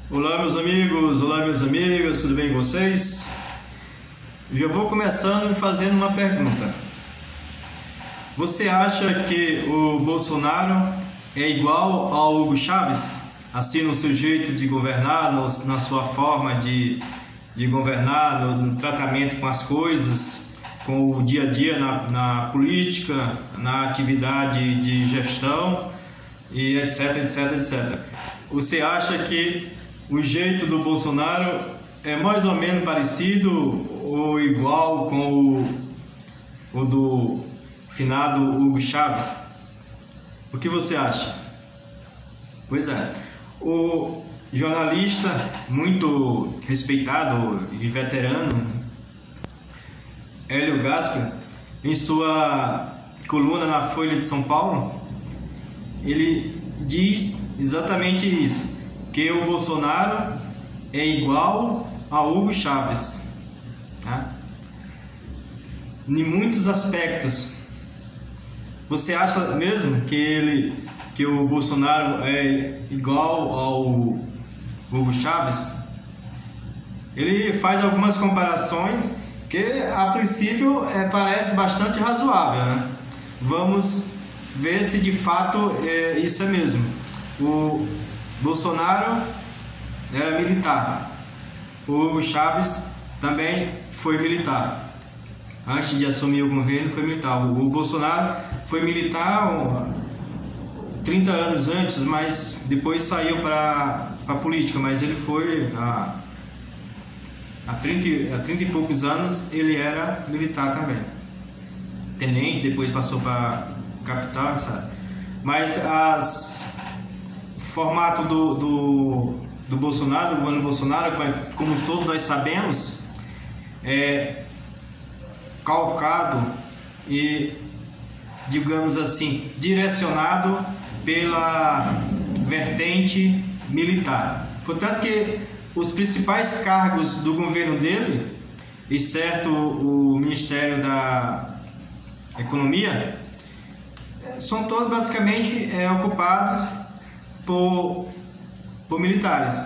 Olá meus amigos, olá minhas amigas, tudo bem com vocês? Já vou começando me fazendo uma pergunta. Você acha que o Bolsonaro é igual ao Hugo Chávez? Assim no seu jeito de governar, na sua forma de governar, no tratamento com as coisas, com o dia a dia na política, na atividade de gestão e etc, etc, etc. Você acha que o jeito do Bolsonaro é mais ou menos parecido ou igual com o do finado Hugo Chávez? O que você acha? Pois é, o jornalista muito respeitado e veterano Hélio Gaspari, em sua coluna na Folha de São Paulo, ele diz exatamente isso, que o Bolsonaro é igual a Hugo Chávez, tá? Em muitos aspectos. Você acha mesmo que o Bolsonaro é igual ao Hugo Chávez? Ele faz algumas comparações que a princípio parece bastante razoável, né? Vamos ver se de fato isso é mesmo. O Bolsonaro era militar, o Hugo Chávez também foi militar. Antes de assumir o governo foi militar. O Bolsonaro foi militar 30 anos antes, mas depois saiu para a política, mas ele foi há 30 e poucos anos ele era militar também. Tenente, depois passou para capitão, sabe? Mas o formato do Bolsonaro, do governo Bolsonaro, como todos nós sabemos, é calcado e, digamos assim, direcionado pela vertente militar. Portanto que os principais cargos do governo dele, exceto o Ministério da Economia, são todos basicamente ocupados por militares.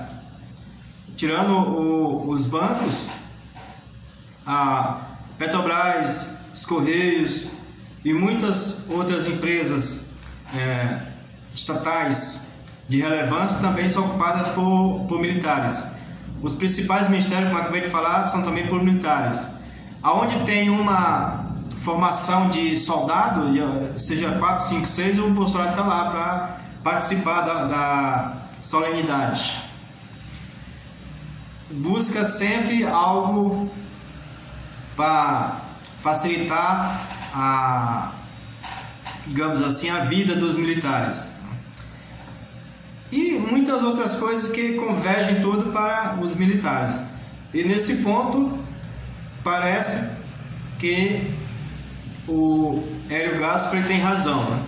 Tirando os bancos, a Petrobras, os Correios e muitas outras empresas estatais de relevância também são ocupadas por militares. Os principais ministérios, como eu acabei de falar, são também por militares. Aonde tem uma formação de soldado, seja 4, 5, 6, o Bolsonaro está lá para participar da solenidade. Busca sempre algo para facilitar digamos assim, a vida dos militares. E muitas outras coisas que convergem tudo para os militares. E nesse ponto, parece que o Hélio Gaspari tem razão, né?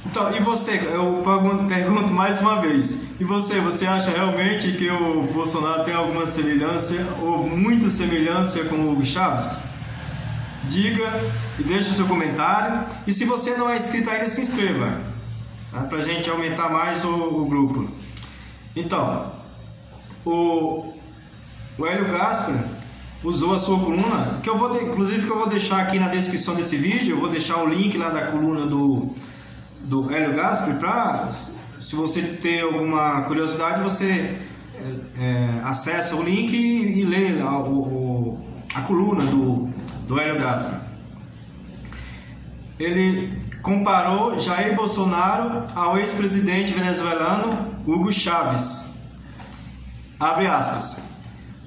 Então, e você? Eu pergunto mais uma vez. E você acha realmente que o Bolsonaro tem alguma semelhança ou muita semelhança com o Hugo Chávez? Diga e deixe o seu comentário. E se você não é inscrito ainda, se inscreva, tá? Para a gente aumentar mais o grupo. Então, o Hélio Gaspari usou a sua coluna, que eu vou deixar aqui na descrição desse vídeo. Eu vou deixar o link lá da coluna do Hélio Gaspari, para, se você ter alguma curiosidade, você acessa o link e lê a coluna do Hélio Gaspari. Ele comparou Jair Bolsonaro ao ex-presidente venezuelano Hugo Chávez. Abre aspas.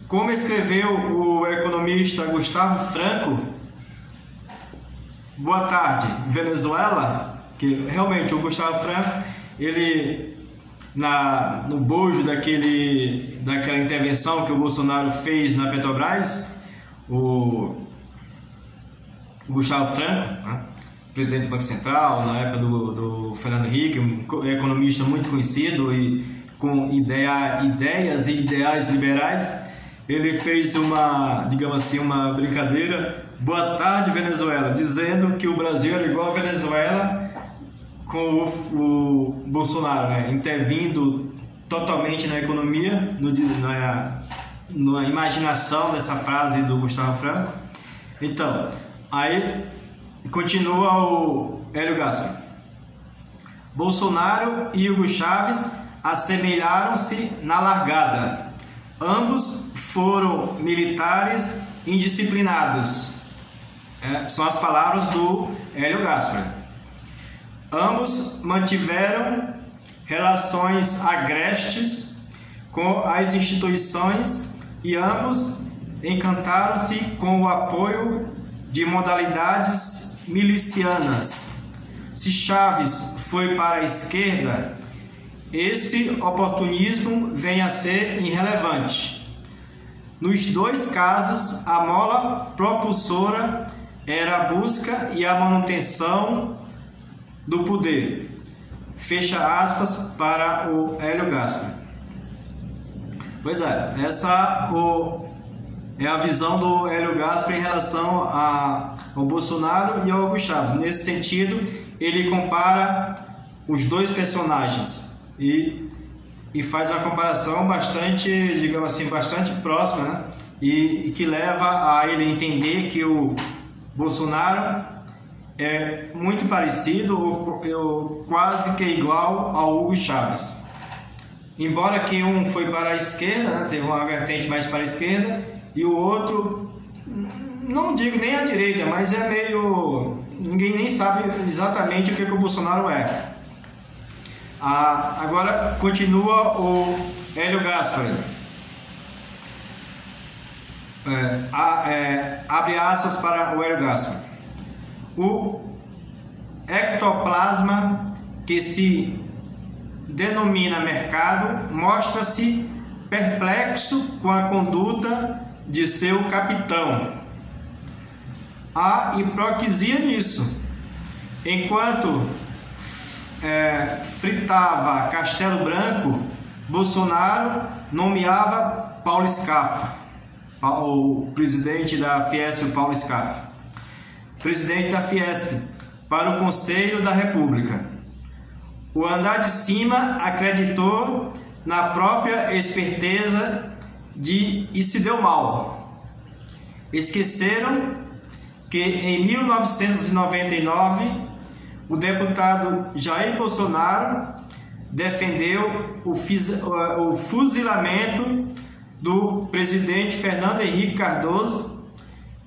Como escreveu o economista Gustavo Franco, boa tarde, Venezuela, que realmente o Gustavo Franco, ele no bojo daquela intervenção que o Bolsonaro fez na Petrobras, o Gustavo Franco, né, presidente do Banco Central, na época do Fernando Henrique, um economista muito conhecido e com ideias e ideais liberais, ele fez digamos assim, uma brincadeira, boa tarde Venezuela, dizendo que o Brasil era igual a Venezuela com o Bolsonaro, né, intervindo totalmente na economia, na imaginação dessa frase do Gustavo Franco. Então, aí continua o Hélio Gaspari. Bolsonaro e Hugo Chávez assemelharam-se na largada. Ambos foram militares indisciplinados. São as palavras do Hélio Gaspari. Ambos mantiveram relações agrestes com as instituições e ambos encantaram-se com o apoio de modalidades milicianas. Se Chávez foi para a esquerda, esse oportunismo vem a ser irrelevante. Nos dois casos, a mola propulsora era a busca e a manutenção do poder. Fecha aspas para o Hélio Gaspari. Pois é, essa é a visão do Hélio Gaspari em relação ao Bolsonaro e ao Hugo Chávez. Nesse sentido, ele compara os dois personagens e faz uma comparação bastante, digamos assim, bastante próxima, né? E que leva a ele entender que o Bolsonaro é muito parecido ou quase que igual ao Hugo Chávez. Embora que um foi para a esquerda, né? Teve uma vertente mais para a esquerda, e o outro, não digo nem à direita, mas é meio... ninguém nem sabe exatamente o que o Bolsonaro é. Agora continua o Hélio Gaspari. Abre aspas para o Hélio Gaspari. O ectoplasma que se denomina mercado mostra-se perplexo com a conduta de seu capitão. Há hipocrisia nisso. Enquanto fritava Castelo Branco, Bolsonaro nomeava Paulo Scafa, o presidente da Fiesp, Paulo Scafa, presidente da Fiesp, para o Conselho da República. O andar de cima acreditou na própria esperteza e se deu mal. Esqueceram que em 1999 o deputado Jair Bolsonaro defendeu o fuzilamento do presidente Fernando Henrique Cardoso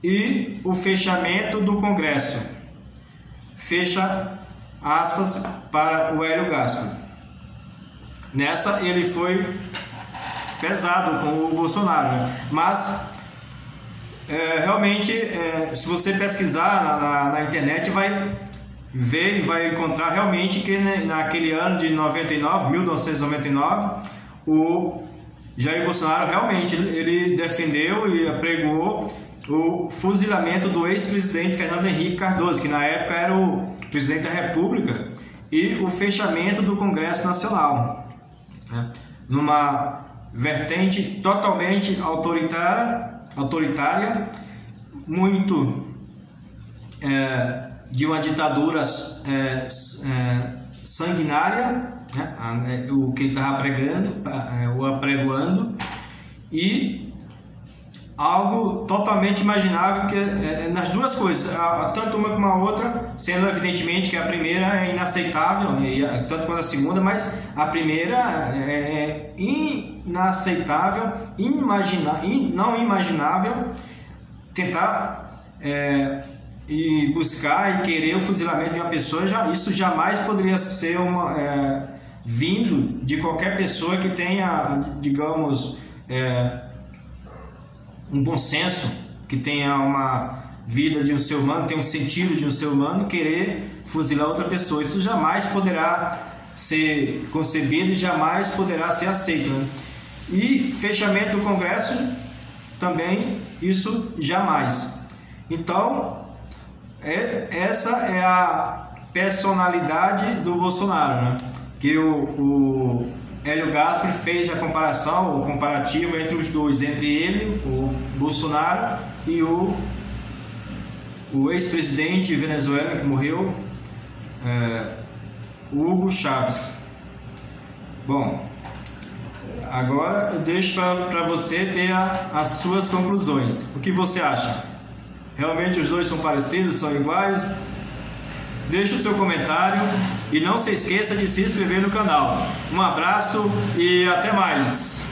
e o fechamento do Congresso. Fecha aspas para o Hélio Gaspari. Nessa ele foi pesado com o Bolsonaro, né? Mas realmente, se você pesquisar na internet, vai ver e vai encontrar realmente que naquele ano de 1999, o Jair Bolsonaro realmente ele defendeu e apregou o fuzilamento do ex-presidente Fernando Henrique Cardoso, que na época era o presidente da República, e o fechamento do Congresso Nacional, né? Numa vertente totalmente autoritária, muito de uma ditadura sanguinária, né? O que ele estava apregoando, e algo totalmente imaginável, que nas duas coisas, tanto uma como a outra, sendo evidentemente que a primeira é inaceitável, né? Tanto quanto a segunda, mas a primeira é inaceitável, não imaginável, tentar e buscar e querer o fuzilamento de uma pessoa. Isso jamais poderia ser vindo de qualquer pessoa que tenha, digamos, um bom senso, que tenha uma vida de um ser humano, tenha um sentido de um ser humano, querer fuzilar outra pessoa. Isso jamais poderá ser concebido e jamais poderá ser aceito, né? E fechamento do Congresso também, isso jamais. Então, essa é a personalidade do Bolsonaro, né? Que o Hélio Gaspari fez a comparação, o comparativo entre os dois, entre ele, o Bolsonaro, e o ex-presidente venezuelano que morreu, Hugo Chávez. Bom, Agora eu deixo para você ter as suas conclusões. O que você acha? Realmente os dois são parecidos, são iguais? Deixe o seu comentário e não se esqueça de se inscrever no canal. Um abraço e até mais!